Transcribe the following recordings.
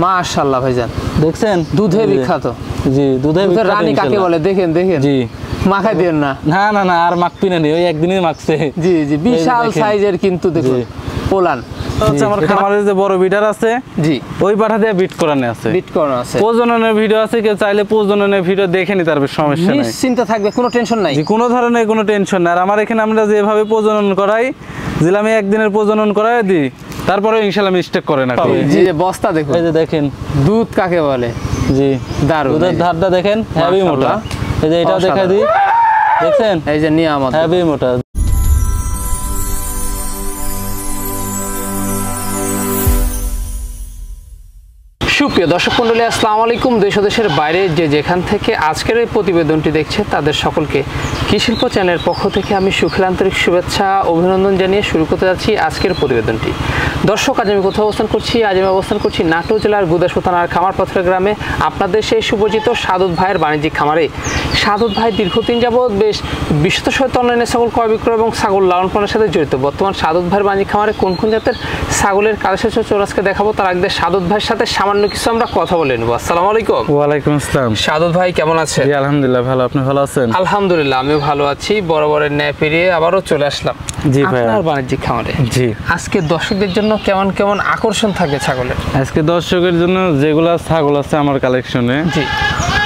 মাশাআল্লাহ ভাইজান, দেখছেন দুধে বিখ্যাত। জি, দুধে দুধের রানী কাকে বলে দেখেন দেখেন। জি, মাখাই দেন না। না না না, আর মাখবি না, ওই একদিনই মাখছে। জি জি, বিশাল সাইজের কিন্তু দেখুন পোলান। হচ্ছে আমার খামারে যে বড় বিটার আছে, জি, ওই পাঠা দিয়ে বিট করানো আছে, বিট করানো আছে। প্রজননের ভিডিও আছে, কেউ চাইলে প্রজননের ভিডিও দেখে নিতে পারবে, সমস্যা নাই, নিশ্চিন্তে থাকবে, কোনো টেনশন নাই। জি, কোনো ধরনের কোনো টেনশন নাই। আর আমার এখানে আমরা যেভাবে প্রজনন করাই, যেটা আমি একদিনের প্রজনন করাই দিই, তারপরে ইনশাআল্লাহ মিস্টেক করে না। জি, বস্তা দেখুন, এই যে দেখেন দুধ কাকে বলে। জি, দারুণ। দুধের ধারটা দেখেন, হেভি মোটা। এই যে এটাও দেখা দিই, দেখছেন, এই যে নিয়ামত, হেভি মোটা। সুপ্রিয় দর্শক মণ্ডলী, আসসালামু আলাইকুম। দেশ ও দেশের বাইরে যে যেখান থেকে আজকের এই প্রতিবেদনটি দেখছে, তাদের সকলকে কৃষিশিল্প চ্যানেলের পক্ষ থেকে আমি সুখের আন্তরিক শুভেচ্ছা অভিনন্দন জানিয়ে শুরু করতে যাচ্ছি আজকের প্রতিবেদনটি। দর্শক, আজ আমি কোথাও অবস্থান করছি? আজ আমি অবস্থান করছি নাটোর জেলার গুদাসপুর থানার খামারপাথর গ্রামে, আপনাদের সেই সুপরিচিত সাদত ভাইয়ের বাণিজ্যিক খামারে। সাদত ভাই দীর্ঘদিন যাবৎ বেশ বিশ্বত সহিত অনলাইনে ছাগল ক্রয় বিক্রয় এবং ছাগল লালন পালনের সাথে জড়িত। বর্তমান সাদত ভাইয়ের বাণিজ্যিক খামারে কোন কোন জাতের ছাগলের কালেকশন চোর আজকে দেখাবো, তার আগে সাদত ভাইয়ের সাথে সামান্য কিছু আমরা কথা বলে নেব। আসসালামু আলাইকুম। ওয়ালাইকুম আসসালাম। সাদত ভাই কেমন আছেন? জি, আলহামদুলিল্লাহ ভালো, আপনি ভালো আছেন? আলহামদুলিল্লাহ আমিও ভালো আছি। বরাবরের ন্যায় পেরিয়ে আবারও চলে আসলাম জি ভাই আপনার বাণিজ্যিক খামারে। জি, আজকে দর্শকদের জন্য কেমন কেমন আকর্ষণ থাকবে ছাগলের? আজকে দর্শকের জন্য যেগুলা ছাগল আছে আমার কালেকশনে, জি,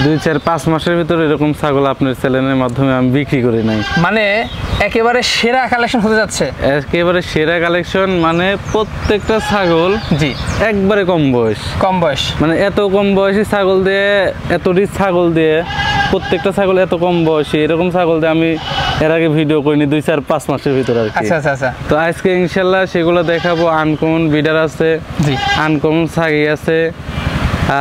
2-4-5 মাসের ভিতরে এরকম ছাগল আপনার চ্যানেলের মাধ্যমে আমি বিক্রি করি নাই। মানে একেবারে সেরা কালেকশন হতে যাচ্ছে। একেবারে সেরা কালেকশন, মানে প্রত্যেকটা ছাগল জি একবারে কম বয়স, কম বয়স, মানে এত কম বয়সী ছাগল দিয়ে, এত রিচ ছাগল দিয়ে, প্রত্যেকটা ছাগল এত কম বয়সী, এরকম ছাগল দিয়ে আমি এর আগে ভিডিও করিনি 2-4-5 মাসের ভিতরে আর কি। আচ্ছা আচ্ছা আচ্ছা। তো আজকে ইনশাল্লাহ সেগুলো দেখাবো। আনকমন বিডার আছে, জি, আনকমন ছাগি আছে,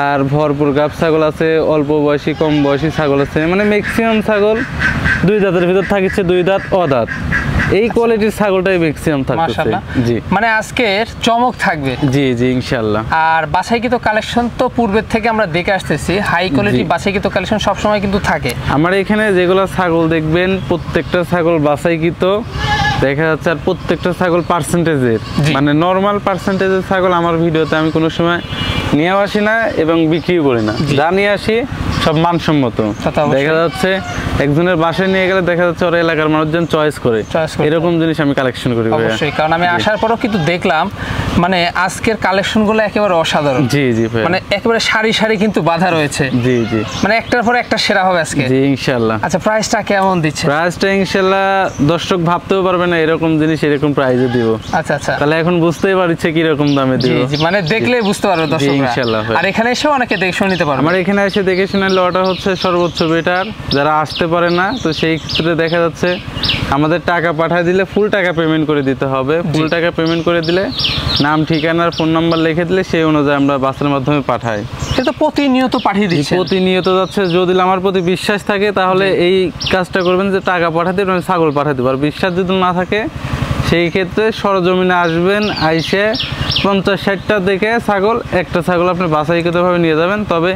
আর ভরপুর গাব ছাগল আছে, অল্প বয়সী কম বয়সী ছাগল আছে, মানে ম্যাক্সিমাম ছাগল 2 দাঁতের ভিতর থাকিছে, 2 দাঁত অদাঁত, এই কোয়ালিটির ছাগলটাই ম্যাক্সিমাম থাকছে। মাশাআল্লাহ। জি, মানে আজকের চমক থাকবে। জি জি ইনশাআল্লাহ। আর বাছাইকৃত কালেকশন তো পূর্বের থেকে আমরা দেখে আসতেছি, হাই কোয়ালিটি বাছাইকৃত কালেকশন সব সময় কিন্তু থাকে। আমার এখানে যেগুলো ছাগল দেখবেন প্রত্যেকটা ছাগল বাছাইকৃত দেখা যাচ্ছে, আর প্রত্যেকটা ছাগল পার্সেন্টেজের, মানে নর্মাল পার্সেন্টেজের ছাগল আমার ভিডিওতে আমি কোনো সময় নিয়ে আসি না এবং বিক্রিও করি না। যা নিয়ে আসি সব মানসম্মত। দেখা যাচ্ছে একজনের বাসায় নিয়ে গেলে দেখা যাচ্ছে ওর এলাকার মানুষজন চয়েস করে, এরকম জিনিস আমি কালেকশন করি। অবশ্যই, কারণ আমি আসার পরও কিন্তু দেখলাম মানে আজকের কালেকশনগুলো একেবারে অসাধারণ। জি জি ভাই, মানে একেবারে সারি সারি কিন্তু বাঁধা রয়েছে। জি জি, মানে একটার পর একটা সেরা হবে আজকে। জি ইনশাআল্লাহ। আচ্ছা, প্রাইসটা কেমন দিচ্ছে? প্রাইসটা ইনশাআল্লাহ দর্শক ভাবতেও পারবে না এরকম জিনিস এরকম প্রাইসে দিব। আচ্ছা আচ্ছা, তাহলে এখন বুঝতেই পারছে কি রকম দামে দিব। জি জি, মানে দেখলেই বুঝতে পারবে দর্শকরা ইনশাআল্লাহ। আর এখানে এসে অনেকে দেখে শুনে নিতে পারবে। আমার এখানে এসে দেখে শুনে লটা হচ্ছে সর্বোচ্চ বেটার। যারা আসতে পারে না, তো সেই ক্ষেত্রে দেখা যাচ্ছে আমাদের টাকা পাঠিয়ে দিলে ফুল টাকা পেমেন্ট করে দিতে হবে। ফুল টাকা পেমেন্ট করে দিলে নাম, ঠিকানার, ফোন নাম্বার লিখে দিলে সেই অনুযায়ী আমরা বাসের মাধ্যমে পাঠাই। কিন্তু প্রতিনিয়ত পাঠিয়ে দিচ্ছে, প্রতিনিয়ত যাচ্ছে। যদি আমার প্রতি বিশ্বাস থাকে তাহলে এই কাজটা করবেন যে টাকা পাঠাতে আমি ছাগল পাঠাতে পারবো। বিশ্বাস যদি না থাকে সেই ক্ষেত্রে সরজমিনে আসবেন, আইসে 50-60টা দেখে ছাগল, একটা ছাগল আপনি বাছাইকৃতভাবে নিয়ে যাবেন। তবে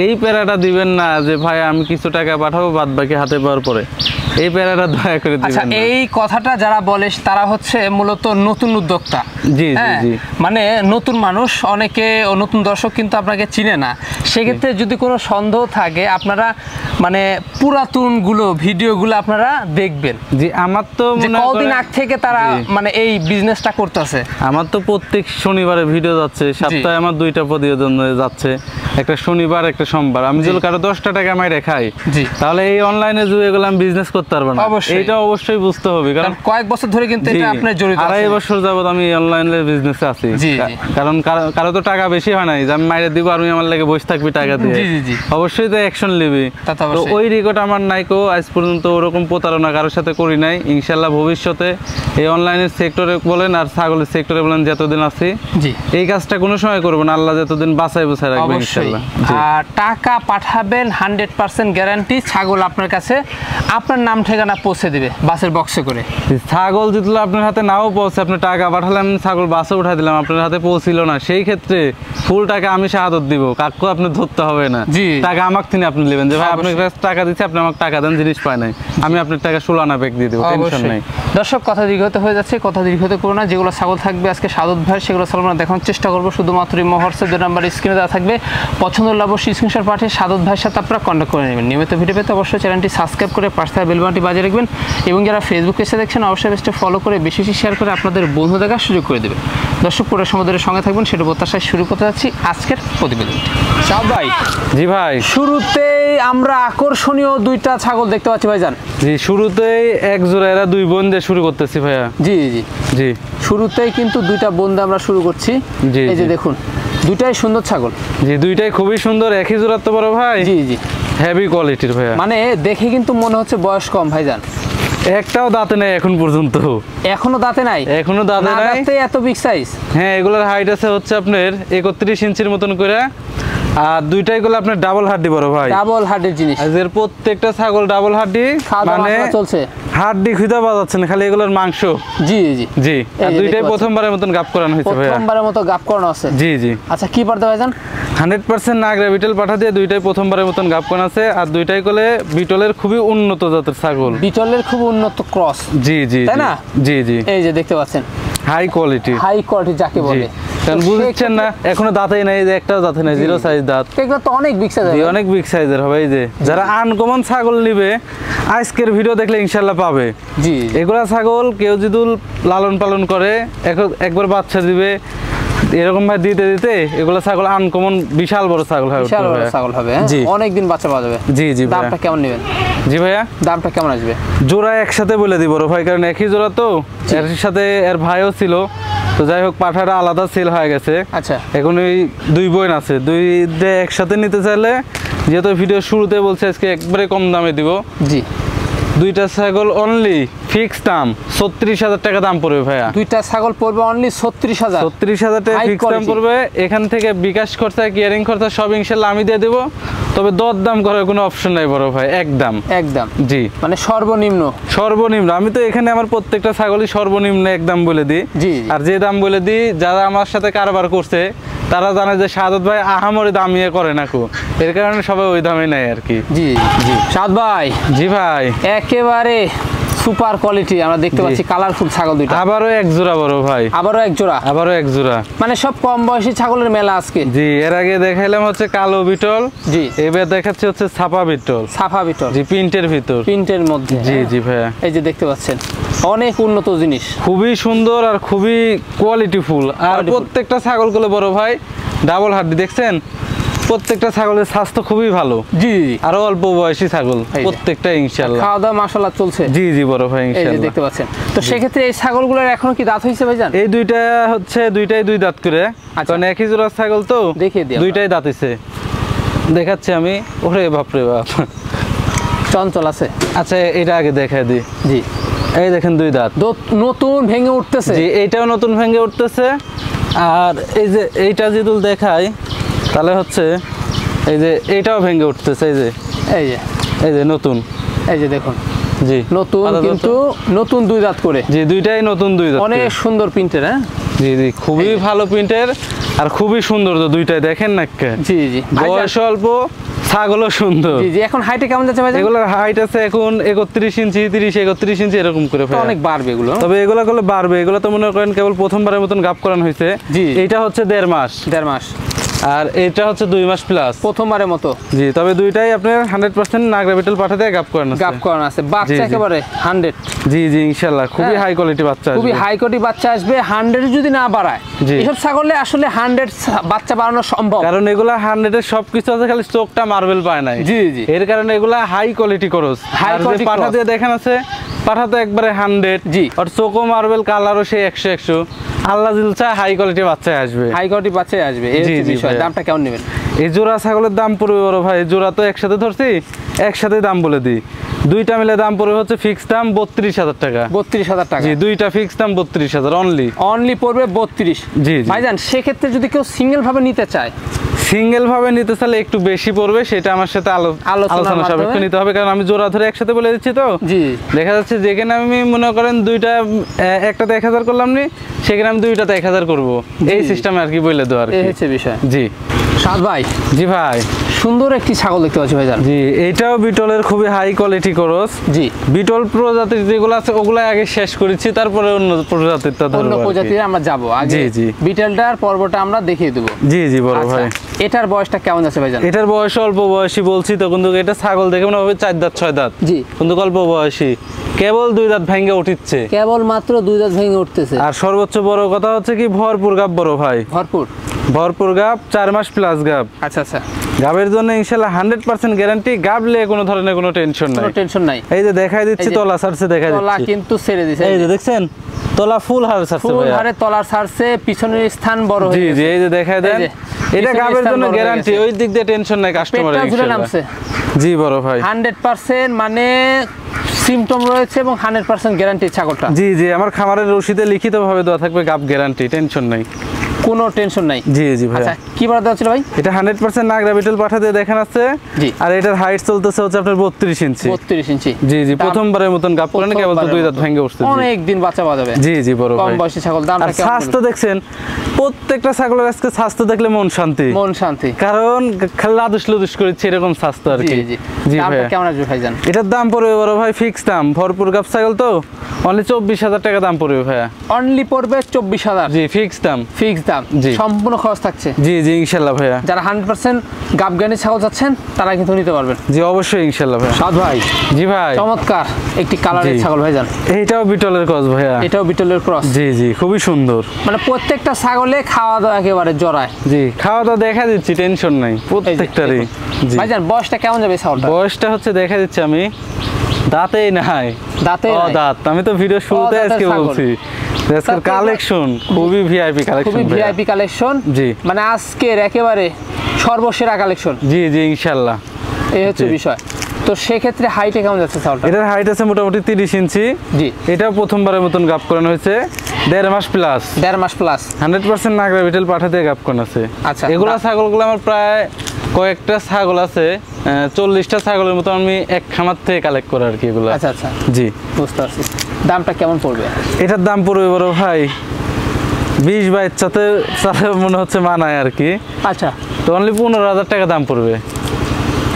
এই প্যারাটা দিবেন না যে ভাই আমি কিছু টাকা পাঠাবো বাদ বাকি হাতে পাওয়ার পরে, এই প্যারাটা দয়া করে দিবেন না। এই কথাটা যারা বলে তারা হচ্ছে মূলত নতুন উদ্যোক্তা। জি জি জি, মানে নতুন মানুষ, অনেকে নতুন দর্শক কিন্তু আপনাকে চিনে না। সেক্ষেত্রে যদি কোনো সন্দেহ থাকে আপনারা মানে পুরাতন ভিডিওগুলো আপনারা দেখবেন। জি, আমার তো কতদিন আগ থেকে তারা মানে এই বিজনেসটা করতেছে। আমার তো প্রত্যেক শনিবারে ভিডিও যাচ্ছে, সপ্তাহে আমার 2টা প্রতিবেদন যাচ্ছে, একটা শনিবার একটা সোমবার। আমি যদি কারো 10টা টাকা আমি রেখাই, তাহলে এই অনলাইনে যুগে এগুলো আমি বিজনেস করতে পারবো না। এটা অবশ্যই বুঝতে হবে, কারণ কয়েক বছর ধরে কিন্তু এটা আপনার জড়িত। 2.5 বছর যাবত আমি অনলাইনে বিজনেসে আছি। কারণ কারো তো টাকা বেশি হয় নাই যে আমি মাইরে দিব আর আমি আমার লাগে বসে থাকবি টাকা দিয়ে। অবশ্যই তো অ্যাকশন নিবি। তো ওই রেকর্ড আমার নাইকো, আজ পর্যন্ত ওরকম প্রতারণা কারোর সাথে করি নাই। ইনশাআল্লাহ ভবিষ্যতে এই অনলাইনের সেক্টরে বলেন আর ছাগলের সেক্টরে বলেন যতদিন আছি এই কাজটা কোনো সময় করবো না। আল্লাহ যতদিন বাঁচাই রাখবে ইনশাআল্লাহ। আর টাকা পাঠাবেন 100% গ্যারান্টি, ছাগল আপনার কাছে আপনার নাম ঠিকানা পৌঁছে দিবে বাসের বক্সে করে। ছাগল যদি আপনার হাতে নাও পৌঁছে, আপনি টাকা পাঠালেন, ছাগল বাসে উঠাই দিলাম, আপনার হাতে পৌঁছিল না, সেই ক্ষেত্রে ফুল টাকা আমি শাহাদত দিব, কাকু আপনি ধরতে হবে না, টাকা আমাকে তিনি আপনি নেবেন যে ভাই আপনার কাছে টাকা দিচ্ছি, আপনি আমাকে টাকা দেন, জিনিস পায় নাই, আমি আপনার টাকা 16 আনা ব্যাগ দিয়ে দেবো, টেনশন নাই। দর্শক কথা দীর্ঘত হয়ে যাচ্ছে, কথা দীর্ঘত করো না। যেগুলো ছাগল থাকবে আজকে শাহাদত ভাই, সেগুলো আমরা দেখানোর চেষ্টা করবো। শুধুমাত্র হোয়াটসঅ্যাপ নাম্বার স্ক্রিনে দেওয়া থাকবে, পছন্দ হলে অবশ্যই স্ক্রিনশট পাঠিয়ে শাহাদত ভাইয়ের সাথে আপনারা কন্ট্যাক্ট করে নেবেন। নিয়মিত ভিডিও পেতে অবশ্যই চ্যানেলটি সাবস্ক্রাইব করে পাশে থাকা বেল বাটনটি বাজিয়ে রাখবেন, এবং যারা ফেসবুক পেজে দেখছেন অবশ্যই পেজটা ফলো করে বেশি বেশি শেয়ার করে আপনাদের বন্ধু দেখার সুযোগ করে দেবে। দর্শক পুরো সমুদ্রের সঙ্গে থাকবেন, সেটা প্রত্যাশায় শুরু করতে যাচ্ছি আজকের প্রতিবেদনটি। শাহাদ ভাই, জি ভাই, শুরুতেই আমরা আকর্ষণীয় দুইটা ছাগল দেখতে পাচ্ছি ভাইজান। জি, শুরুতেই এক জোড়া, এরা দুই বোন দিয়ে শুরু করতেছি ভাইয়া। জি জি জি, শুরুতেই কিন্তু দুইটা বোন দিয়ে আমরা শুরু করছি। এই যে দেখুন, দুইটাই সুন্দর ছাগল। জি, দুইটাই খুবই সুন্দর, একই জোড়া তো বড় ভাই। জি জি, হেভি কোয়ালিটির ভাইয়া, মানে দেখে কিন্তু মনে হচ্ছে বয়স কম ভাইজান। একটাও দাঁতে নাই এখন পর্যন্ত, এখনো দাঁতে নাই, এখনো দাঁতে নাই, এত বিগ সাইজ। হ্যাঁ, এগুলোর হাইট আছে হচ্ছে আপনার 31 ইঞ্চির মতন করে, আর দুইটাই গুলো আপনার ডাবল হাড্ডি বড় ভাই, ডাবল হাড্ডির জিনিস। এর প্রত্যেকটা ছাগল ডাবল হাড্ডি, মানে চলছে হাড্ডি খুঁজে পাওয়া যাচ্ছে না, খালি এগুলোর মাংস। জি জি জি, আর দুইটাই প্রথমবারের মতন গাপ করানো হয়েছে ভাই, প্রথমবারের মতো গাপ করানো আছে। জি জি। আচ্ছা, কি পারতে ভাইজান? 100% নাগরা বিটল পাঠা দিয়ে দুইটাই প্রথমবারের মতন গাপ করানো আছে, আর দুইটাই কোলে বিটলের খুবই উন্নত জাতের ছাগল, বিটলের খুব উন্নত ক্রস। জি জি, তাই না? জি জি, এই যে দেখতে পাচ্ছেন হাই কোয়ালিটি, হাই কোয়ালিটি যাকে বলে। কারণ বুঝছেন না, এখনো দাঁতেই নাই, যে একটাও দাঁতে নাই, জিরো সাইজ দাঁত, এগুলো তো অনেক বিগ সাইজ, অনেক বিগ সাইজের হবে। এই যে যারা আনকমন ছাগল নিবে আজকের ভিডিও দেখলে ইনশাআল্লাহ পাবে। জি, এগুলা ছাগল কেউ যদি লালন পালন করে, একবার বাচ্চা দিবে, এরকম ভাবে দিতে দিতে এগুলো ছাগল আনকমন বিশাল বড় ছাগল হবে, বিশাল বড় ছাগল হবে। জি, অনেক দিন বাচ্চা পাওয়া যাবে। জি জি। দামটা কেমন নেবেন? জি ভাইয়া, দামটা কেমন আসবে? জোড়া একসাথে বলে দিব বড় ভাই, কারণ একই জোড়া তো, এর সাথে এর ভাইও ছিল, তো যাই হোক পাঠাটা আলাদা সেল হয়ে গেছে। আচ্ছা, এখন ওই দুই বোন আছে, দুই একসাথে নিতে চাইলে, যেহেতু ভিডিও শুরুতে বলছে আজকে একবারে কম দামে দিব। জি, দুইটা ছাগল অনলি ফিক্সড দাম 36,000 টাকা দাম পড়বে ভাইয়া। দুইটা ছাগল পড়বে অনলি 36,000, 36,000 টাকা ফিক্সড দাম পড়বে। এখান থেকে বিকাশ খরচা, কেয়ারিং খরচা সব ইনশাআল্লাহ আমি দিয়ে দেব, তবে দর দাম করার কোনো অপশন নাই বড় ভাই, একদম একদম। জি, মানে সর্বনিম্ন, সর্বনিম্ন। আমি তো এখানে আমার প্রত্যেকটা ছাগলই সর্বনিম্ন একদম বলে দিই। জি, আর যে দাম বলে দিই, যারা আমার সাথে কারবার করছে তারা জানে যে শাহাদত ভাই আহামরি দামিয়ে করে না কো, এর কারণে সবাই ওই দামে নেয় আর কি। জি জি। শাহাদ ভাই, জি ভাই, একেবারে সুপার কোয়ালিটি আমরা দেখতে পাচ্ছি, কালারফুল ছাগল দুইটা। আবারও এক জোড়া বড় ভাই, আবারও এক জোড়া, আবারও এক জোড়া, মানে সব কম বয়সী ছাগলের মেলা আজকে। জি, এর আগে দেখাইলাম হচ্ছে কালো বিটল, জি, এবার দেখাচ্ছি হচ্ছে ছাপা বিটল। ছাপা বিটল, জি, প্রিন্টের ভিতর, প্রিন্টের মধ্যে। জি জি ভাইয়া, এই যে দেখতে পাচ্ছেন অনেক উন্নত জিনিস, খুবই সুন্দর আর খুবই কোয়ালিটিফুল। আর প্রত্যেকটা ছাগলগুলো বড় ভাই ডাবল হাড্ডি, দেখছেন প্রত্যেকটা ছাগলের স্বাস্থ্য খুবই ভালো। জি, আরো অল্প বয়সী ছাগল প্রত্যেকটা, ইনশাআল্লাহ খাওয়া দাওয়া মাশাআল্লাহ চলছে। জি জি বড় ভাই, ইনশাআল্লাহ দেখতে পাচ্ছেন। তো সেক্ষেত্রে এই ছাগলগুলোর এখনো কি দাঁত হইছে ভাইজান? এই দুইটা হচ্ছে দুইটাই দুই দাঁত করে, কারণ একই জোড়া ছাগল তো, দেখিয়ে দিই, দুইটাই দাঁত হইছে, দেখাচ্ছি আমি। ওরে বাপ রে বাপ, চঞ্চল আছে। আচ্ছা, এটা আগে দেখাই দিই। জি, এই দেখেন দুই দাঁত নতুন ভেঙে উঠতেছে। জি, এইটাও নতুন ভেঙে উঠতেছে। আর এই যে এইটা যদি দেখাই তাহলে হচ্ছে এই যে এইটাও ভেঙে উঠতেছে, এই যে এই যে এই যে নতুন, এই যে দেখুন। জি, নতুন, কিন্তু নতুন দুই দাঁত করে। জি, দুইটাই নতুন দুই দাঁত, অনেক সুন্দর প্রিন্টের। হ্যাঁ, জি জি, খুবই ভালো প্রিন্টের আর খুবই সুন্দর তো দুইটাই, দেখেন না। জি জি, বয়স অল্প, ছাগলও সুন্দর। জি জি। এখন হাইটে কেমন যাচ্ছে ভাই? এগুলোর হাইট আছে এখন 31 ইঞ্চি, 30-31 ইঞ্চি এরকম করে। অনেক বাড়বে এগুলো, তবে এগুলো করলে বাড়বে। এগুলো তো মনে করেন কেবল প্রথমবারের মতন গাপ করানো হয়েছে। জি, এইটা হচ্ছে 1.5 মাস, 1.5 মাস, আর এটা হচ্ছে 2 মাস প্লাস, প্রথমবারের মতো। জি, তবে দুইটাই আপনার 100% নাগরা বিটল পাঠা দিয়ে গাপ করানো আছে, গাপ করানো আছে। বাচ্চা একেবারে 100। জি জি, ইনশাআল্লাহ খুবই হাই কোয়ালিটি বাচ্চা আসবে, খুবই হাই কোয়ালিটি বাচ্চা আসবে। 100 যদি না বাড়ায়, এইসব ছাগলে আসলে 100 বাচ্চা বাড়ানো সম্ভব, কারণ এগুলা 100 এর সবকিছু আছে, খালি চোখটা মার্বেল পায় না। জি জি, এর কারণে এগুলা high quality cross. High quality পাঠা দিয়ে দেখেন আছে, পাঠা তো একবারে 100। জি, আর চোখও মার্বেল, কালারও সেই 100। আল্লাহ দিল চায় হাই কোয়ালিটি বাচ্চা আসবে, হাই কোয়ালিটি বাচ্চা আসবে। জি জি। দামটা কেমন নেবেন? এই জোড়া ছাগলের দাম পড়বে বড় ভাই, জোড়া তো একসাথে ধরছি, একসাথে দাম বলে দিই। দুইটা মিলে দাম পড়বে হচ্ছে ফিক্সড দাম 32,000 টাকা। 32,000 টাকা? জি, দুইটা ফিক্সড দাম 32,000 অনলি, অনলি পড়বে 32। জি ভাইজান, সেক্ষেত্রে যদি কেউ সিঙ্গেল ভাবে নিতে চায়, সিঙ্গেল ভাবে নিতে চাইলে একটু বেশি পড়বে, সেটা আমার সাথে আলোচনা সাপেক্ষে নিতে হবে, কারণ আমি জোড়া ধরে একসাথে বলে দিচ্ছি তো। দেখা যাচ্ছে যেখানে আমি মনে করেন দুইটা একটাতে 1000 করলাম নি, সেখানে আমি দুইটাতে 1000 করবো, এই সিস্টেমে আর কি বলে দেওয়া আর কি হচ্ছে বিষয়। জি সাদ ভাই। জি ভাই, সুন্দর একটি ছাগল দেখতে পাচ্ছি ভাইজান। জি, এটাও বিটলের খুবই হাই কোয়ালিটি ক্রস। জি, বিটল প্রজাতির যেগুলো আছে ওগুলো আগে শেষ করেছি, তারপরে অন্য প্রজাতিরটা ধরব, অন্য প্রজাতির আমরা যাব আগে। জি জি, বিটলটার পর্বটা আমরা দেখিয়ে দেব। জি জি বড় ভাই। এটার বয়সটা কেমন আছে ভাইজান? এটার বয়স অল্প বয়সী বলছি তো, কিন্তু এটা ছাগল দেখে মনে হবে 4 দাঁত 6 দাঁত। জি, কিন্তু অল্প বয়সী, কেবল 2 দাঁত ভেঙে উঠছে, কেবল মাত্র 2 দাঁত ভেঙে উঠতেছে। আর সর্বোচ্চ বড় কথা হচ্ছে কি ভরপুর গাব বড় ভাই, ভরপুর গাব, 4 মাস প্লাস গাব। আচ্ছা আচ্ছা, গাবের জন্য ইনশাআল্লাহ 100% গ্যারান্টি, গাবলে কোনো ধরনের কোনো টেনশন নাই, কোনো টেনশন নাই। এই যে দেখাই দিচ্ছি তলা ছাড়ছে, দেখাই দিচ্ছি তলা কিন্তু ছেড়ে দিছে, এই যে দেখছেন তলা ফুল হার ছাড়ছে, ফুল হারে তলা ছাড়ছে, পিছনের স্থান বড় হয়ে গেছে। জি জি, এই যে দেখাই দেন, এটা গাবের জন্য গ্যারান্টি, ওই দিক দিয়ে টেনশন নাই কাস্টমারের ইনশাআল্লাহ। জি বড় ভাই, 100% মানে সিম্পটম রয়েছে এবং 100% গ্যারান্টি ছাগলটা। জি জি, আমার খামারের রসিদে লিখিতভাবে দেওয়া থাকবে গাব গ্যারান্টি, টেনশন নাই, কোনো টেনশন নাই। জি জি ভাই। আচ্ছা, কি বলা দেওয়া ছিল ভাই? এটা 100% নাগরা বিটল পাঠা দিয়ে দেখেন আছে। জি, আর এটার হাইট চলতেছে হচ্ছে আপনার 32 ইঞ্চি। 32 ইঞ্চি। জি জি, প্রথমবারের মতন গাব করেন, কেবল তো 2 দাঁত ভেঙে উঠছে, অনেক দিন বাচ্চা পাওয়া যাবে। জি জি বড় ভাই, কম বয়সী ছাগল। দামটা কেমন? স্বাস্থ্য দেখছেন, প্রত্যেকটা ছাগলের আজকে স্বাস্থ্য দেখলে মন শান্তি, মন শান্তি, কারণ খালি লাদুস লুদুস করেছে এরকম স্বাস্থ্য আর কি। জি জি, দামটা কেমন আসবে ভাইজান? এটার দাম পড়বে বড় ভাই ফিক্স দাম, ভরপুর গাব ছাগল তো, অনলি 24000 টাকা দাম পড়বে ভাইয়া। অনলি পড়বে 24000? জি, ফিক্স দাম, ফিক্স দাম। জি, সম্পূর্ণ খরচ থাকছে। জি জি ইনশাআল্লাহ ভাইয়া, যারা 100% গাব জ্ঞানী ছাগল চাচ্ছেন তারা কিন্তু নিতে পারবেন। জি অবশ্যই ইনশাআল্লাহ ভাইয়া। সাদ ভাই। জি ভাই, চমৎকার একটি কালারের ছাগল ভাইজান। এইটাও বিটলের ক্রস ভাইয়া, এটাও বিটলের ক্রস। জি জি, খুবই সুন্দর, মানে প্রত্যেকটা ছাগলে খাওয়া দাওয়া একেবারে জড়ায়। জি, খাওয়া দাওয়া দেখা দিচ্ছি, টেনশন নাই প্রত্যেকটারই। জি ভাইজান, বয়সটা কেমন যাবে ছাগলটা? বয়সটা হচ্ছে দেখা দিচ্ছি আমি, দাঁতেই নাই, দাঁতে দাঁত, আমি তো ভিডিও শুরুতে আজকে বলছি আজকের কালেকশন খুবই ভিআইপি কালেকশন, খুবই ভিআইপি কালেকশন। জি, মানে আজকের একেবারে সর্বসেরা কালেকশন। জি জি ইনশাআল্লাহ, এই হচ্ছে বিষয়। তো সেক্ষেত্রে হাইটে কেমন যাচ্ছে ছাগলটা? এটার হাইট আছে মোটামুটি 30 ইঞ্চি। জি, এটা প্রথমবারের মতন গাব করানো হয়েছে, 1.5 মাস প্লাস, 1.5 মাস প্লাস, 100% নাগরা বিটল পাঠা দিয়ে গাব করানো আছে। আচ্ছা, এগুলা ছাগলগুলো আমার প্রায় কয়েকটা ছাগল আছে, 40টা ছাগলের মতো আমি এক খামার থেকে কালেক্ট করা আর কি এগুলো। আচ্ছা আচ্ছা, জি বুঝতে পারছি। দামটা কেমন পড়বে? এটার দাম পড়বে বড় ভাই 20-22 সাথে মনে হচ্ছে মানায় আর কি। আচ্ছা, তো অনলি 15000 টাকা দাম পড়বে।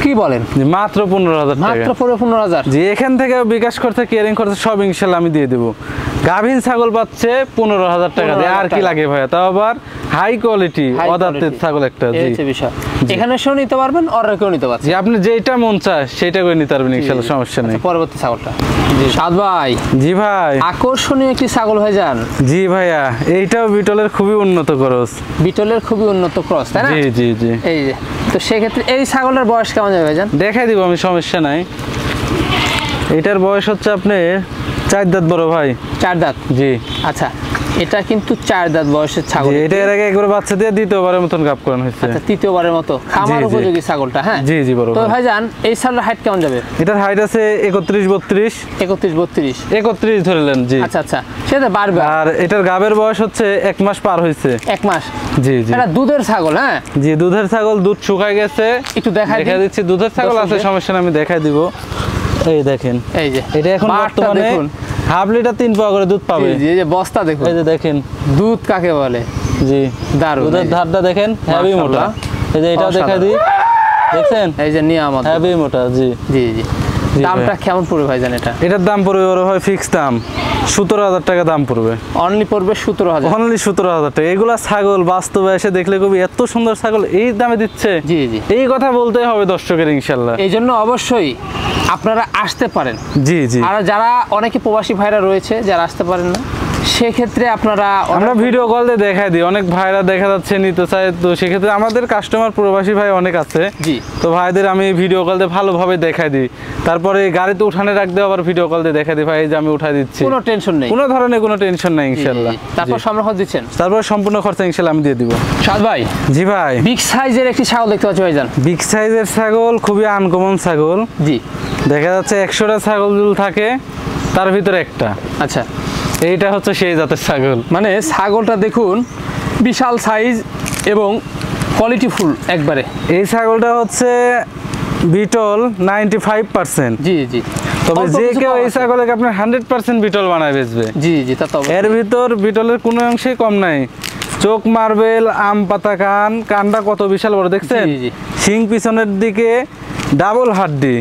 কি বলেন? মাত্র 15000 টাকা, মাত্র 15000? জি, এখান থেকে বিকাশ করতে কেয়ারিং করতে সব ইনশাআল্লাহ আমি দিয়ে দেব। গাভীন ছাগল পাচ্ছে 15000 টাকা দিয়ে, আর কি লাগে ভাইয়া? তাও আবার হাই কোয়ালিটি অদাতের ছাগল একটা। জি, এই বিষয় এখানে শুনে নিতে পারবেন, অর্ডার করে নিতে পারবেন। জি, আপনি যেটা মন চায় সেটা করে নিতে পারবেন ইনশাআল্লাহ, সমস্যা নেই। পরবর্তী ছাগলটা। জি সাদ ভাই। জি ভাই, আকর্ষণীয় একটি ছাগল ভাইজান। জি ভাইয়া, এইটাও বিটলের খুবই উন্নত ক্রস, বিটলের খুবই উন্নত ক্রস, তাই না? জি জি জি। এই যে, তো সেক্ষেত্রে এই ছাগলের বয়স কেমন যাবে ভাইজান? দেখাই দিব আমি, সমস্যা নাই। এটার বয়স হচ্ছে আপনার 4 দাঁত বড় ভাই। 4 দাঁত? জি। আচ্ছা, এটা কিন্তু 4 দাঁত বয়সের ছাগল। এটা এর আগে একবার বাচ্চা দিয়ে দ্বিতীয়বারের মতন গাব করানো হয়েছে। আচ্ছা, তৃতীয়বারের মতো খামার উপযোগী ছাগলটা। হ্যাঁ জি জি বড় ভাই। তো ভাইজান, এই ছাগলের হাইট কেমন যাবে? এটার হাইট আছে 31-32। 31-32 ধরলেন। জি আচ্ছা আচ্ছা, সেটা বাড়বে। আর এটার গাবের বয়স হচ্ছে 1 মাস পার হয়েছে। 1 মাস? জি জি। এটা দুধের ছাগল? হ্যাঁ জি, দুধের ছাগল, দুধ শুকায় গেছে। একটু দেখাই দিচ্ছি, দুধের ছাগল আছে, সমস্যা না, আমি দেখাই দিব। এই দেখেন, এই যে এটা এখন বর্তমানে হাফ লিটার 3 পাওয়া করে দুধ পাবে। জি, এই যে বস্তা দেখুন, এই যে দেখেন দুধ কাকে বলে। জি, দারুণ। দুধের ধারটা দেখেন, হেভি মোটা। এই যে এটাও দেখাই দিই, দেখছেন এই যে নিয়ামত, হেভি মোটা। জি জি জি। দামটা কেমন পড়বে ভাইজান এটা? এটার দাম পড়বে বড় ভাই ফিক্স দাম 17000 টাকা দাম পড়বে। অনলি পড়বে 17000? অনলি 17000 টাকা। এগুলা ছাগল বাস্তবে এসে দেখলে কবি এত সুন্দর ছাগল এই দামে দিচ্ছে। জি জি, এই কথা বলতে হবে দর্শকের ইনশাআল্লাহ। এই জন্য অবশ্যই আপনারা আসতে পারেন। জি জি। আর যারা অনেকে প্রবাসী ভাইরা রয়েছে যারা আসতে পারেন না, সেক্ষেত্রে আপনারা, আমরা ভিডিও কল দিয়ে দেখাই দিই, অনেক ভাইরা দেখা যাচ্ছে নিতে চায়, তো সেক্ষেত্রে আমাদের কাস্টমার প্রবাসী ভাই অনেক আছে। জি, তো ভাইদের আমি ভিডিও কল দিয়ে ভালোভাবে দেখাই দিই, তারপরে গাড়িতে উঠানে রাখতে আবার ভিডিও কল দিয়ে দেখাই দিই, ভাই যে আমি উঠাই দিচ্ছি, কোনো টেনশন নেই, কোনো ধরনের কোনো টেনশন নাই ইনশাআল্লাহ। তারপর সম্পূর্ণ খরচ দিচ্ছেন? তারপর সম্পূর্ণ খরচ ইনশাআল্লাহ আমি দিয়ে দিব। সাদ ভাই। জি ভাই, বিগ সাইজের একটি ছাগল দেখতে পাচ্ছি ভাইজান। বিগ সাইজের ছাগল, খুবই আনকমন ছাগল। জি, দেখা যাচ্ছে 100টা ছাগল থাকে, তার ভিতরে একটা। আচ্ছা, এইটা হচ্ছে সেই জাতের ছাগল। মানে ছাগলটা দেখুন, বিশাল সাইজ এবং কোয়ালিটি ফুল একবারে। এই ছাগলটা হচ্ছে বিটল 95%। জি জি। তবে যে কেউ এই ছাগলকে আপনার 100% বিটল বানায় বেচবে। জি জি, তা তো এর ভিতর বিটলের কোনো অংশেই কম নাই। চোখ মার্বেল, আম পাতা কানটা কত বিশাল বড় দেখছেন? শিং পিছনের দিকে ডাবল হাড্ডি,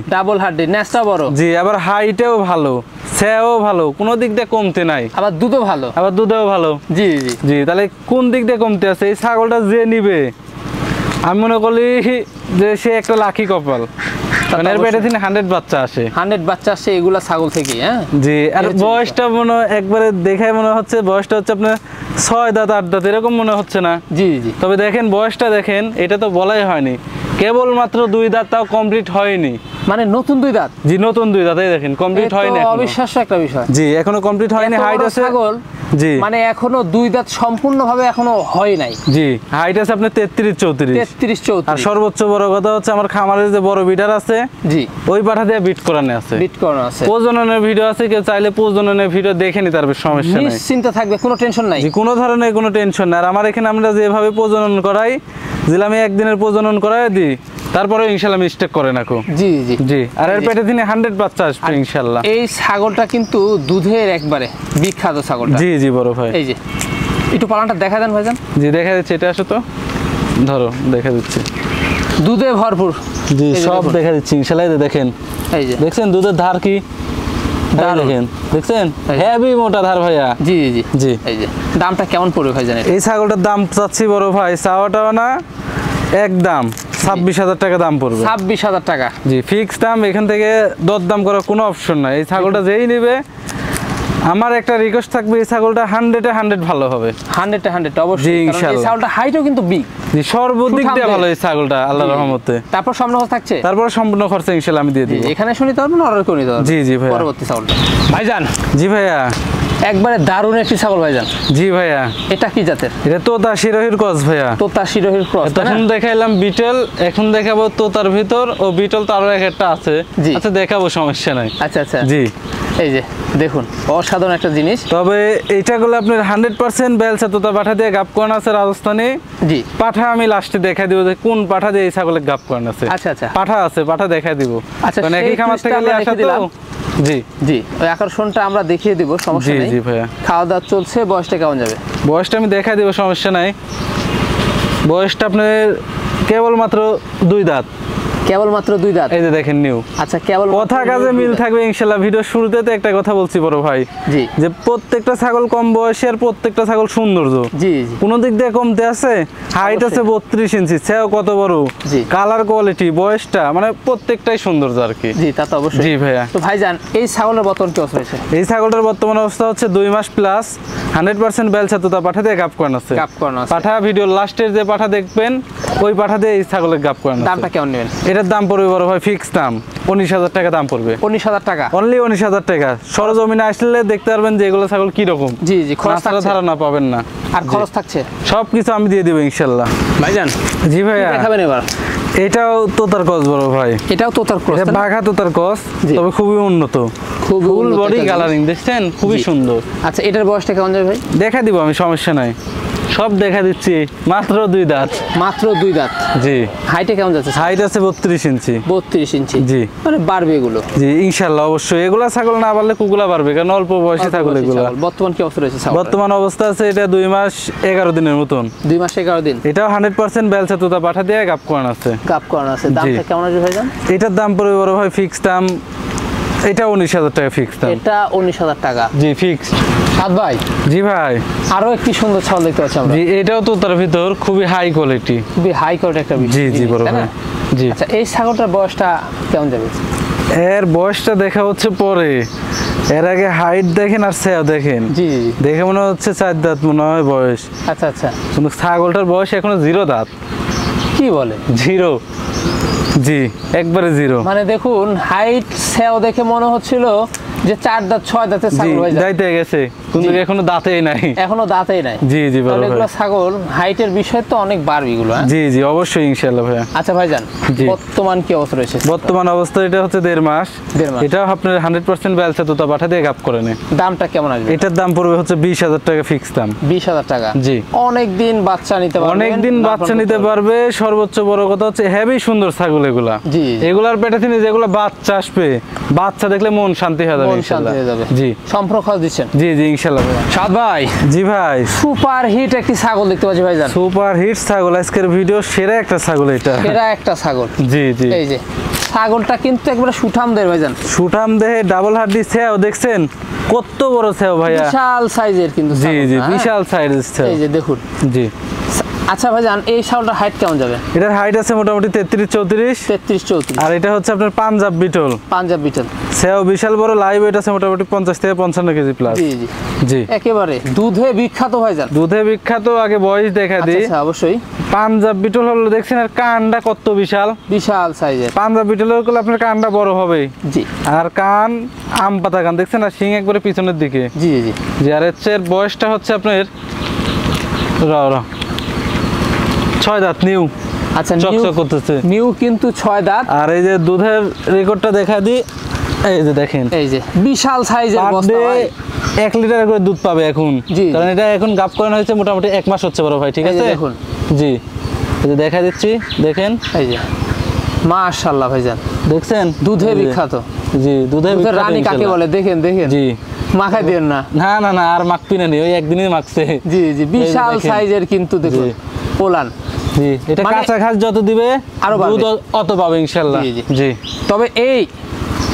নেসটা বড়। জি, আবার হাইটেও ভালো, সেও ভালো, কোনো দিক দিয়ে কমতে নাই, আবার দুধও ভালো। জি জি জি। তাহলে কোন দিক দিয়ে কমতে আছে? এই ছাগলটা যে নিবে আমি মনে করি যে সে একটা লাকি কপাল। মানে এর পেটে 100 বাচ্চা আসে, 100 বাচ্চা আসে এগুলা ছাগল থেকে। হ্যাঁ জি। আর বয়সটা মনে একবারে দেখে মনে হচ্ছে বয়সটা হচ্ছে আপনার 6 দাঁত 8 দাঁত এরকম মনে হচ্ছে না? জি জি। তবে দেখেন বয়সটা দেখেন, এটা তো বলাই হয়নি, কেবল মাত্র 2 দাঁত, তাও কমপ্লিট হয়নি। মানে নতুন 2 দাঁত? জি, নতুন 2 দাঁত। এই দেখেন কমপ্লিট হয়নি, অবিশ্বাস্য একটা বিষয়। জি, এখনো কমপ্লিট হয়নি। হাইট আছে ছাগল, জি, মানে এখনো 2 দাঁত সম্পূর্ণভাবে এখনো হয় নাই। জি, হাইট আছে আপনার 33 34। আর সর্বোচ্চ বড় কথা হচ্ছে আমার খামারে যে বড় বিটার আছে, জি, ওই পাঠা দিয়ে বিট করানো আছে। প্রজননের ভিডিও আছে, কেউ চাইলে প্রজননের ভিডিও দেখে নিতে পারবে, সমস্যা নাই, নিশ্চিন্তে থাকবে, কোনো টেনশন নাই। জি, কোনো ধরনের কোনো টেনশন নাই। আর আমার এখানে আমরা যেভাবে প্রজনন করাই, যেটা আমি একদিনের প্রজনন করাই দিই, তারপরে ইনশাআল্লাহ মিস্টেক করে না কো। জি জি জি। আর এর পেটে দিনে 100 বাচ্চা আসবে ইনশাআল্লাহ। এই ছাগলটা কিন্তু দুধের একবারে বিখ্যাত ছাগলটা। জি জি বড় ভাই। এই যে একটু পালানটা দেখা দেন ভাইজান। জি, দেখা দিচ্ছে, এটা আসো তো, ধরো, দেখা দিচ্ছে, দুধে ভরপুর। জি, সব দেখা দিচ্ছে ইনশাআল্লাহ। দেখেন, এই যে দেখছেন দুধের ধার কি, দেখেন, দেখছেন হেভি মোটা ধার ভাইয়া। জি জি জি। এই যে দামটা কেমন পড়বে ভাইজান? এই ছাগলটার দাম চাচ্ছি বড় ভাই, চাওয়াটাও না, একদম 26,000 টাকা দাম পড়বে। 26,000 টাকা? জি, ফিক্স দাম। এখান থেকে দরদাম করার কোনো অপশন নাই। এই ছাগলটা যেই নেবে, আমার একটা রিকোয়েস্ট থাকবে, এই ছাগলটা 100-এ 100 ভালো হবে। 100-এ 100 অবশ্যই, কারণ এই ছাগলটা হাইটও কিন্তু বিগ। জি, সর্বদিক দিয়ে ভালো এই ছাগলটা আল্লাহর রহমতে। তারপর সম্পূর্ণ থাকছে? তারপর সম্পূর্ণ খরচা ইনশাআল্লাহ আমি দিয়ে দিব। এখানে শুনিতে পারবেন, অর্ডার করে নিতে পারবেন। জি জি ভাই। পরবর্তী ছাগলটা ভাইজান। জি ভাইয়া, একবারে দারুণ একটি ছাগল ভাইজান। জি ভাইয়া। এটা কি জাতের? এটা তোতা শিরোহির ক্রস ভাইয়া। তোতা শিরোহির ক্রস। তখন দেখাইলাম বিটল, এখন দেখাবো তোতার ভিতর, ও বিটল তো আরো একটা আছে। আচ্ছা, দেখাবো, সমস্যা নাই। আচ্ছা আচ্ছা। জি, এই যে দেখুন, অসাধারণ একটা জিনিস। তবে এইটাগুলো আপনার 100% বেলসা তোতা পাঠা দিয়ে গাপ করানো আছে রাজস্থানে। জি, পাঠা আমি লাস্টে দেখা দিব যে কোন পাঠা দিয়ে এই ছাগলের গাপ করানো আছে। আচ্ছা আচ্ছা, পাঠা আছে, পাঠা দেখা দিব। আচ্ছা, মানে একই খামার থেকে আসা তো। জি জি, ওই আকর্ষণটা আমরা দেখিয়ে দিব, সমস্যা নেই। জি ভাইয়া। খাওয়া দাওয়া চলছে, বয়সটা কেমন যাবে? বয়সটা আমি দেখা দিব, সমস্যা নাই। বয়সটা আপনার কেবলমাত্র 2 দাঁত। কেবলমাত্র 2 দাঁত? এই যে দেখেন নিউ। আচ্ছা, কেবল কথা কাজে মিল থাকবে ইনশাআল্লাহ। ভিডিও শুরুতে তো একটা কথা বলছি বড় ভাই, জি, যে প্রত্যেকটা ছাগল কম বয়সী, আর প্রত্যেকটা ছাগল সৌন্দর্য। জি জি, কোন দিক দিয়ে কমতে আছে? হাইট আছে 32 ইঞ্চি, সেও কত বড়, জি, কালার কোয়ালিটি, বয়সটা, মানে প্রত্যেকটাই সৌন্দর্য আর কি। জি, তা তো অবশ্যই। জি ভাইয়া। তো ভাইজান, এই ছাগলের বর্তমান কি অবস্থা হয়েছে? এই ছাগলটার বর্তমান অবস্থা হচ্ছে 2 মাস প্লাস, 100% বেলসা তোতা পাঠা দিয়ে গাপ করানো আছে। গাপ করানো আছে। পাঠা ভিডিও লাস্টের যে পাঠা দেখবেন, ওই পাঠা দিয়ে এই ছাগলের গাপ করানো আছে। দামটা কেমন নেবেন? এটার দাম পড়বে বড় ভাই, ফিক্স দাম 19,000 টাকা দাম পড়বে। 19,000 টাকা? অনলি 19,000 টাকা। সরজমিনে আসলে দেখতে পারবেন যে এগুলো ছাগল কি রকম। জি জি, খরচ ধারণা পাবেন না। আর খরচ থাকছে? সবকিছু আমি দিয়ে দেব ইনশাআল্লাহ। ভাইজান। জি ভাইয়া। দেখাবেন এবার? এটাও তোতার ক্রস বড় ভাই। এটাও তোতার ক্রস? এটা বাঘা তোতার ক্রস, তবে খুবই উন্নত, ফুল বডি কালারিং, দেখছেন খুবই সুন্দর। আচ্ছা, এটার বয়সটা কেমন যাবে ভাই? দেখা দিব আমি, সমস্যা নাই, সব দেখা দিচ্ছি। মাত্র 2 দাঁত। মাত্র 2 দাঁত? জি। হাইটে কেমন যাচ্ছে? হাইট আছে 32 ইঞ্চি। 32 ইঞ্চি? জি। মানে বাড়বে এগুলো? জি, ইনশাআল্লাহ অবশ্যই। এগুলা ছাগল না বাড়লে কুকুলা বাড়বে, কারণ অল্প বয়সী ছাগল এগুলো। বর্তমান কি অবস্থা রয়েছে ছাগল? বর্তমান অবস্থা আছে এটা 2 মাস 11 দিনের মতন। 2 মাস 11 দিন? এটাও 100% বেলসা তোতা পাঠা দিয়ে গাপ করানো আছে। গাপ করানো আছে। দামটা কেমন আসবে ভাইজান? এটার দাম পড়বে বড় ভাই, ফিক্স দাম, এটা 19,000 টাকা ফিক্স দাম। এটা 19,000 টাকা? জি, ফিক্স। সাদ ভাই। জি ভাই। আরো একটি সুন্দর ছাগল দেখতে পাচ্ছি আমরা। জি, এটাও তোতার ভিতর, খুবই হাই কোয়ালিটি। খুবই হাই কোয়ালিটি একটা বিষয়। জি জি বড় ভাই। জি। আচ্ছা, এই ছাগলটার বয়সটা কেমন যাবে? এর বয়সটা দেখা হচ্ছে পরে, এর আগে হাইট দেখেন আর সেও দেখেন। জি, দেখে মনে হচ্ছে 4 দাঁত মনে হয় বয়স। আচ্ছা আচ্ছা। কিন্তু ছাগলটার বয়স এখনো 0 দাঁত। কি বলে? 0? জি, একবারে 0। মানে দেখুন, হাইট সেও দেখে মনে হচ্ছিল যে 4 দাঁত 6 দাঁতের ছাগল হয়ে যাইতে গেছে। কিন্তু এখনো দাঁতেই নাই। এখনো দাঁতেই নাই? জি জি বড় ভাই। এগুলো ছাগল হাইটের বিষয় তো অনেক বাড়বে এগুলো। জি জি অবশ্যই ইনশাআল্লাহ ভাইয়া। আচ্ছা ভাইজান, বর্তমান কি অবস্থা রয়েছে? বর্তমান অবস্থা এটা হচ্ছে 1.5 মাস। এটা আপনার 100% ব্যালসা তোতা পাঠা দিয়ে গাব করে নেয়। দামটা কেমন আসবে? এটার দাম পড়বে হচ্ছে 20,000 টাকা ফিক্স দাম। 20,000 টাকা? জি। অনেক দিন বাচ্চা নিতে পারবে, অনেক দিন বাচ্চা নিতে পারবে। সর্বোচ্চ বড় কথা হচ্ছে হেভি সুন্দর ছাগল এগুলা। জি। এগুলার পেটে তিনি যেগুলো বাচ্চা আসবে, বাচ্চা দেখলে মন শান্তি হয়ে যাবে ইনশাআল্লাহ। জি। সম্পূর্ণ খরচ দিচ্ছেন? জি জি ইনশাআল্লাহ ভাই। সাদ ভাই। জি ভাই। সুপার হিট একটি ছাগল দেখতে পাচ্ছি ভাইজান। সুপার হিট ছাগল, আজকের ভিডিও সেরা একটা ছাগল এটা। সেরা একটা ছাগল। জি জি। এই যে ছাগলটা কিন্তু একবারে সুঠাম দেহ ভাইজান। সুঠাম দেহে ডাবল হাড্ডি ছাও, দেখছেন কত বড় ছাও ভাইয়া। বিশাল সাইজের কিন্তু। জি জি বিশাল সাইজের ছাও। এই যে দেখুন। জি। আচ্ছা ভাইজান, এই ছাগলটার হাইট কেমন যাবে? এটার হাইট আছে মোটামুটি 33-34। 33-34। আর এটা হচ্ছে আপনার পাঞ্জাব বিটল। পাঞ্জাব বিটল। সেও বিশাল বড়, লাইভ ওয়েট আছে মোটামুটি 50 থেকে 55 কেজি প্লাস। জি জি জি। একেবারে দুধে বিখ্যাত ভাইজান। দুধে বিখ্যাত। আগে বয়স দেখা দিই। আচ্ছা অবশ্যই। পাঞ্জাব বিটল হলো, দেখছেন আর কানটা কত বিশাল। বিশাল সাইজের। পাঞ্জাব বিটলের হলে আপনার কানটা বড় হবে। জি। আর কান আম পাতা কান, দেখছেন আর শিং একবারে পিছনের দিকে। জি জি জি। আর এর বয়সটা হচ্ছে আপনার 6 দাঁত নিউ। আচ্ছা চকচক করতেছে নিউ, কিন্তু 6 দাঁত। আর এই যে দুধের রেকর্ডটা দেখা দিই, এই যে দেখেন, এই যে বিশাল সাইজের বস্তা ভাই। 1 লিটার করে দুধ পাবে এখন, কারণ এটা এখন গাব করানো হয়েছে মোটামুটি 1 মাস হচ্ছে বড় ভাই। ঠিক আছে দেখুন। জি এই যে দেখা দিচ্ছি, দেখেন এই যে মাশাআল্লাহ ভাইজান, দেখছেন দুধে বিখ্যাত। জি দুধে বিখ্যাত। রানী কাকে বলে দেখেন দেখেন। জি মাখাই দেন না। না না না আর মাখবি না, ওই একদিনই মাখছে। জি জি বিশাল সাইজের কিন্তু দেখুন পোলান। জি এটা কাঁচা ঘাস যত দিবে আরো দুধ অত পাবে ইনশাআল্লাহ। জি। তবে এই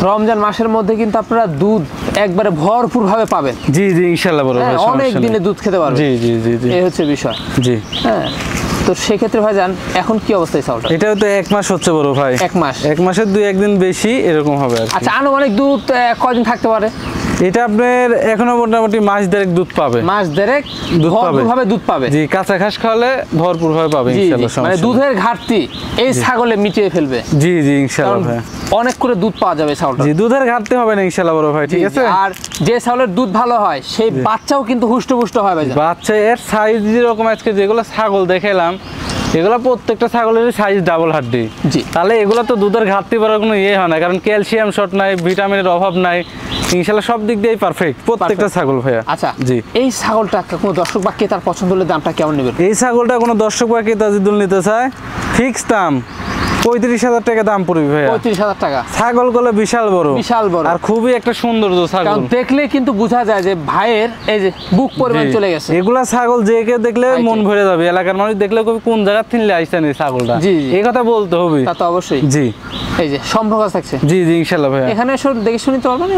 রমজান মাসের মধ্যে কিন্তু আপনারা দুধ একবারে ভরপুর ভাবে পাবেন। জি জি ইনশাআল্লাহ বড় ভাই, অনেক দিনে দুধ খেতে পারবেন। জি জি জি জি এই হচ্ছে বিষয়। জি হ্যাঁ। তো সেক্ষেত্রে ভাইজান এখন কি অবস্থায় ছাগলটা? এটাও তো 1 মাস হচ্ছে বড় ভাই। 1 মাস। 1 মাসের 2-1 দিন বেশি এরকম হবে। আচ্ছা আনুমানিক দুধ কয়দিন থাকতে পারে? এটা আপনার এখনো মোটামুটি মাস দেড়েক দুধ পাবে। মাস দেড়েক ভরপুর ভাবে দুধ পাবে। জি কাঁচা ঘাস খাওয়ালে ভরপুর ভাবে পাবে ইনশাআল্লাহ। মানে দুধের ঘাটতি এই ছাগলে মিটিয়ে ফেলবে। জি জি ইনশাআল্লাহ ভাই। অনেক করে দুধ পাওয়া যাবে ছাগলটা। জি দুধের ঘাটতি হবে না ইনশাআল্লাহ বড় ভাই। ঠিক আছে। আর যে ছাগলের দুধ ভালো হয় সেই বাচ্চাও কিন্তু হুষ্টপুষ্ট হয় ভাই। বাচ্চা এর সাইজ যেরকম আজকে যেগুলো ছাগল দেখালাম, এগুলা প্রত্যেকটা ছাগলের সাইজ ডাবল হাড্ডি। জি তাহলে এগুলা তো দুধের ঘাটতি পড়ার কোনো ইয়ে হয় না, কারণ ক্যালসিয়াম শর্ট নাই, ভিটামিনের অভাব নাই, ইনশাআল্লাহ সব দিক দিয়েই পারফেক্ট প্রত্যেকটা ছাগল ভাইয়া। আচ্ছা জি। এই ছাগলটা কোনো দর্শক বা ক্রেতার পছন্দ হলে দামটা কেমন নেবেন? এই ছাগলটা কোনো দর্শক বা ক্রেতা যদি নিতে চায় ফিক্স দাম 35,000 টাকা দাম পড়বে ভাইয়া। 35,000 টাকা। ছাগল গুলো বিশাল বড়, বিশাল বড় আর খুবই একটা সুন্দর ছাগল। কারণ দেখলে কিন্তু বোঝা যায় যে ভাইয়ের এই যে বুক পরিমাণ চলে গেছে। এগুলা ছাগল যে কেউ দেখলে মন ভরে যাবে, এলাকার মানুষ দেখলে কোন জায়গা থেকে আইছেন এই ছাগলটা। জি এই কথা বলতে হবে। তা তো অবশ্যই। জি এই যে সম্পর্ক থাকছে। জি জি ইনশাআল্লাহ ভাইয়া। এখানে সব দেখে শুনতে পারবেন,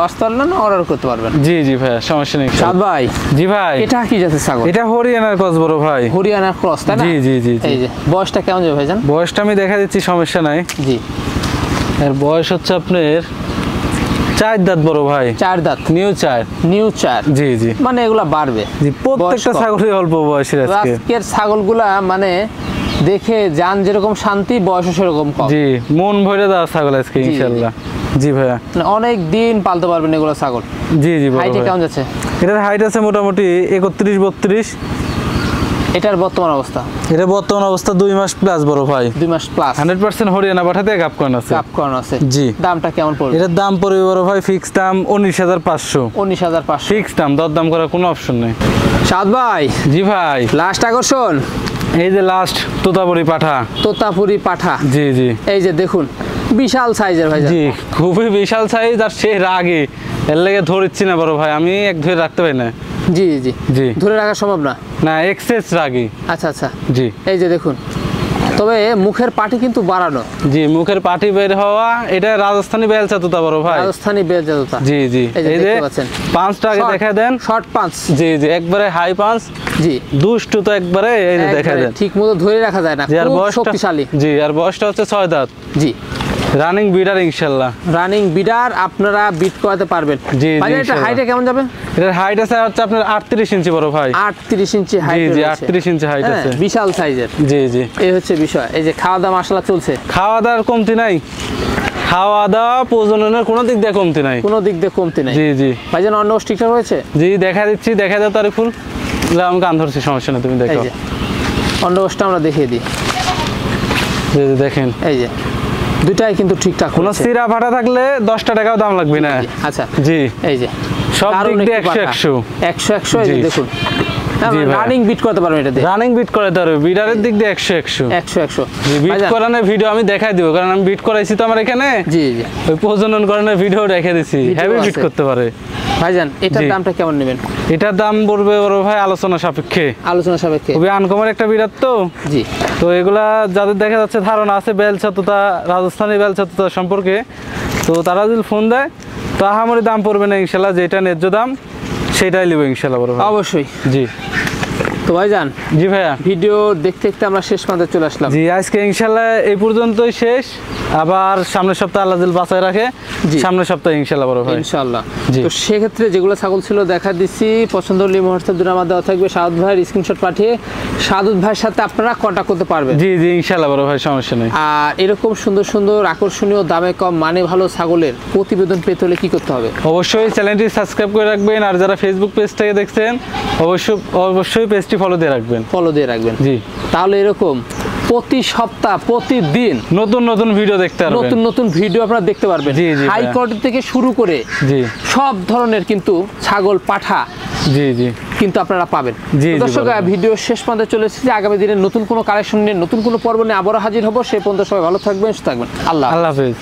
আসতে পারবেন না অর্ডার করতে পারবেন। জি জি ভাইয়া সমস্যা নেই। সাদ ভাই। জি ভাই। এটা কি জাতের ছাগল? এটা হরিয়ানার ক্রস বড় ভাই। হরিয়ানার ক্রস তাই না? জি জি জি। এই যে বয়সটা কেমন যাবে ভাইজান? বয়সটা আমি দেখা দিচ্ছি, সমস্যা নাই। জি এর বয়স হচ্ছে আপনার 4 দাঁত বড় ভাই। 4 দাঁত। নিউ 4। নিউ 4। জি জি মানে এগুলা বাড়বে। জি প্রত্যেকটা ছাগলই অল্প বয়সের। আজকের ছাগলগুলা মানে দেখে জান যেরকম শান্তি, বয়সও সেরকম কম। জি মন ভরে দেওয়া ছাগল আজকে ইনশাআল্লাহ। জি ভাইয়া অনেক দিন পালতে পারবেন এগুলো ছাগল। জি জি হাইট কেমন যাচ্ছে? এটার হাইট আছে মোটামুটি 31-32। এটার বর্তমান অবস্থা? এটা বর্তমান অবস্থা 2 মাস প্লাস বড় ভাই। 2 মাস প্লাস। 100% হরিয়ানা পাঠাতে গাব করানো আছে। গাব করানো আছে। জি দামটা কেমন পড়বে? এটার দাম পড়বে বড় ভাই ফিক্স দাম 19,500। 19,500 ফিক্স দাম, দরদাম করার কোনো অপশন নেই। সাদ ভাই। জি ভাই। লাস্ট আকর্ষণ এই যে লাস্ট তোতাপুরি পাঠা। তোতাপুরি পাঠা। জি জি এই যে দেখুন বিশাল সাইজের ভাই। জি খুবই বিশাল সাইজ, আর সে রাগে এর লেগে ধরছি না বড় ভাই, আমি এক ধরে রাখতে পারি না। জি জি জি ধরে রাখা সম্ভব না। না এক্সেস রাগি। আচ্ছা আচ্ছা জি এই যে দেখুন, তবে মুখের পাটি কিন্তু বাড়ানো। জি মুখের পাটি বের হওয়া, এটা রাজস্থানি বেলচা তোতা বড় ভাই। রাজস্থানি বেলচা তোতা। জি জি এই যে পাঁচটা আগে দেখা দেন। শর্ট পাঁচ। জি জি একবারে হাই পাঁচ। জি দুষ্টু তো একবারে এই যে দেখা দেন, ঠিকমতো ধরে রাখা যায় না, খুব শক্তিশালী। জি আর বয়সটা হচ্ছে 6 দাঁত। জি রানিং বিডার ইনশাআল্লাহ। রানিং বিডার আপনারা বিট করাতে পারবেন। জি ভাই এটা হাইটে কেমন যাবে? এটার হাইট আছে হচ্ছে আপনার 38 ইঞ্চি বড় ভাই। 38 ইঞ্চি হাইট। জি জি 38 ইঞ্চি হাইট আছে, বিশাল সাইজের। জি জি এই হচ্ছে বিষয়। এই যে খাওয়া দাওয়া মাশাআল্লাহ চলছে? খাওয়া দাওয়ার কমতি নাই, খাওয়া দাওয়া প্রজননের কোনো দিক দিয়ে কমতি নাই, কোনো দিক দিয়ে কমতি নাই। জি জি ভাইজান অন্য ঠিকঠাক হয়েছে? জি দেখা দিচ্ছি, দেখা দাও তারিফুল, আমি কান ধরছি, সমস্যা নেই, তুমি দেখো। অন্য বসটা আমরা দেখিয়ে দিই, জি জি দেখেন, এই যে দুটাই কিন্তু ঠিকঠাক। কোনো সিরা ফাটা থাকলে 10 টাকাও দাম লাগবে না। আচ্ছা জি এই যে সব দিক দিয়ে 100 এই যে দেখুন রানিং বিট করতে পারবেন, এটা দিয়ে রানিং বিট করাতে পারবে, বিটারের দিক দিয়ে 100 বিট করানোর ভিডিও আমি দেখাই দিব, কারণ আমি বিট করাইছি তো আমার এখানে। জি জি ওই প্রজনন করানোর ভিডিও রেখে দিছি, হেভি বিট করতে পারে। ভাইজান এটার দামটা কেমন নেবেন? এটার দাম পড়বে বড় ভাই আলোচনা সাপেক্ষে, আলোচনা সাপেক্ষে। খুবই আনকমন একটা বিড়াল তো। জি তো এগুলা যাদের দেখা যাচ্ছে ধারণা আছে বেলছাতুতা, রাজস্থানী বেলছাতুতা সম্পর্কে, তো তারা যদি ফোন দেয় তো আহামরি দাম পড়বে না ইনশাল্লাহ, যেটা ন্যায্য দাম সেটাই নেব ইনশাল্লাহ বড় ভাই। অবশ্যই। জি তো ভাইজান, জি ভাইয়া, ভিডিও দেখতে দেখতে আমরা শেষ পর্যন্ত চলে আসলাম। জি আজকে ইনশাল্লাহ এই পর্যন্তই শেষ, আবার সামনের সপ্তাহে আল্লাহ দিল বাঁচায় রাখে, সামনের সপ্তাহে ইনশাল্লাহ বড় ভাই ইনশাআল্লাহ। তো সেক্ষেত্রে যেগুলো ছাগল ছিল দেখা দিচ্ছি, পছন্দ হলে মুহূর্তে দূরে আমার দেওয়া থাকবে, সাদত ভাইয়ের স্ক্রিনশট পাঠিয়ে সাদত ভাইয়ের সাথে আপনারা কন্ট্যাক্ট করতে পারবেন। জি জি ইনশাল্লাহ বড় ভাই, সমস্যা নেই। আর এরকম সুন্দর সুন্দর আকর্ষণীয় দামে কম মানে ভালো ছাগলের প্রতিবেদন পেতে হলে কি করতে হবে? অবশ্যই চ্যানেলটি সাবস্ক্রাইব করে রাখবেন, আর যারা ফেসবুক পেজ থেকে দেখছেন অবশ্যই পেজটি ফলো দিয়ে রাখবেন, জি। তাহলে এরকম প্রতি সপ্তাহ প্রতিদিন নতুন নতুন ভিডিও দেখতে পারবেন, নতুন নতুন ভিডিও আপনারা দেখতে পারবেন। হাই কোয়ালিটি থেকে শুরু করে সব ধরনের কিন্তু ছাগল পাঠা জি জি কিন্তু আপনারা পাবেন। দর্শক ভিডিও শেষ পর্যন্ত চলে এসেছি, আগামী দিনে নতুন কোনো কালেকশন নিয়ে নতুন কোনো পর্ব নিয়ে আবারও হাজির হব। সেই পর্যন্ত সবাই ভালো থাকবেন, সুস্থ থাকবেন। আল্লাহ হাফেজ।